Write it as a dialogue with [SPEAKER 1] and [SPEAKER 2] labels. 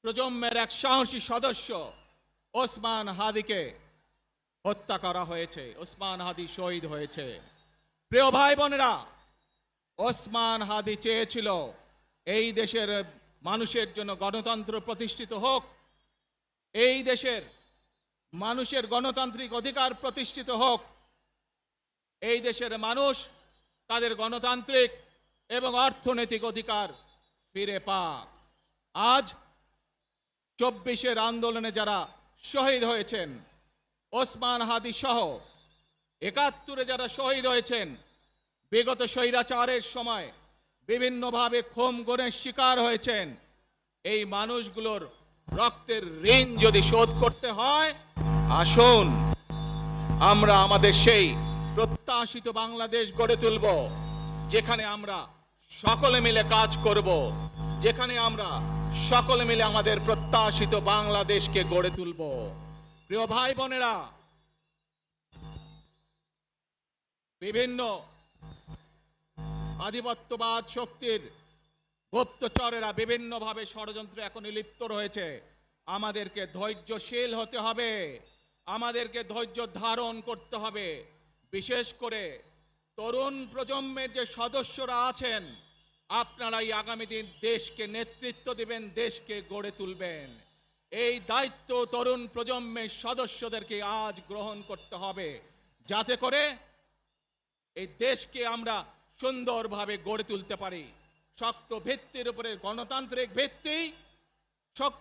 [SPEAKER 1] প্রজন্মের এক সাহসী সদস্য ওসমান হাদিকে হত্যা করা হয়েছে। ওসমান হাদি শহীদ হয়েছে। প্রিয় ভাই বোনেরা, ওসমান হাদি চেয়েছিল এই দেশের মানুষের জন্য গণতন্ত্র প্রতিষ্ঠিত হোক, এই দেশের মানুষের গণতান্ত্রিক অধিকার প্রতিষ্ঠিত হোক, এই দেশের মানুষ তাদের গণতান্ত্রিক এবং অর্থনৈতিক অধিকার ফিরে পাক। আজ 24-এর আন্দোলনে যারা শহীদ হয়েছেন, ওসমান হাদি সহ 71-এ যারা শহীদ হয়েছেন, বিগত স্বৈরাচারের সময় বিভিন্নভাবে খুন-গুমের শিকার হয়েছেন, এই মানুষগুলোর রক্তের ঋণ যদি শোধ করতে হয়, আসুন আমরা আমাদের সেই প্রত্যাশিত বাংলাদেশ গড়ে তুলব, যেখানে আমরা সকলে মিলে কাজ করব, যেখানে আমরা সকলে মিলে আমাদের প্রত্যাশিত বাংলাদেশকে গড়ে তুলব। প্রিয় ভাই বোনেরা, বিভিন্ন আধিপত্যবাদ শক্তির গুপ্তচরেরা বিভিন্নভাবে ষড়যন্ত্রে এখন লিপ্ত রয়েছে। আমাদেরকে ধৈর্যশীল হতে হবে, আমাদেরকে ধৈর্য ধারণ করতে হবে। বিশেষ করে তরুণ প্রজন্মের যে সদস্যরা আছেন, আপনারাই আগামী দিন দেশকে নেতৃত্ব দিবেন, দেশকে গড়ে তুলবেন। এই দায়িত্ব তরুণ প্রজন্মের সদস্যদেরকে আজ গ্রহণ করতে হবে, যাতে করে এই দেশকে আমরা সুন্দরভাবে গড়ে তুলতে পারি। শক্ত ভিত্তির উপরে, গণতান্ত্রিক ভিত্তি, শক্ত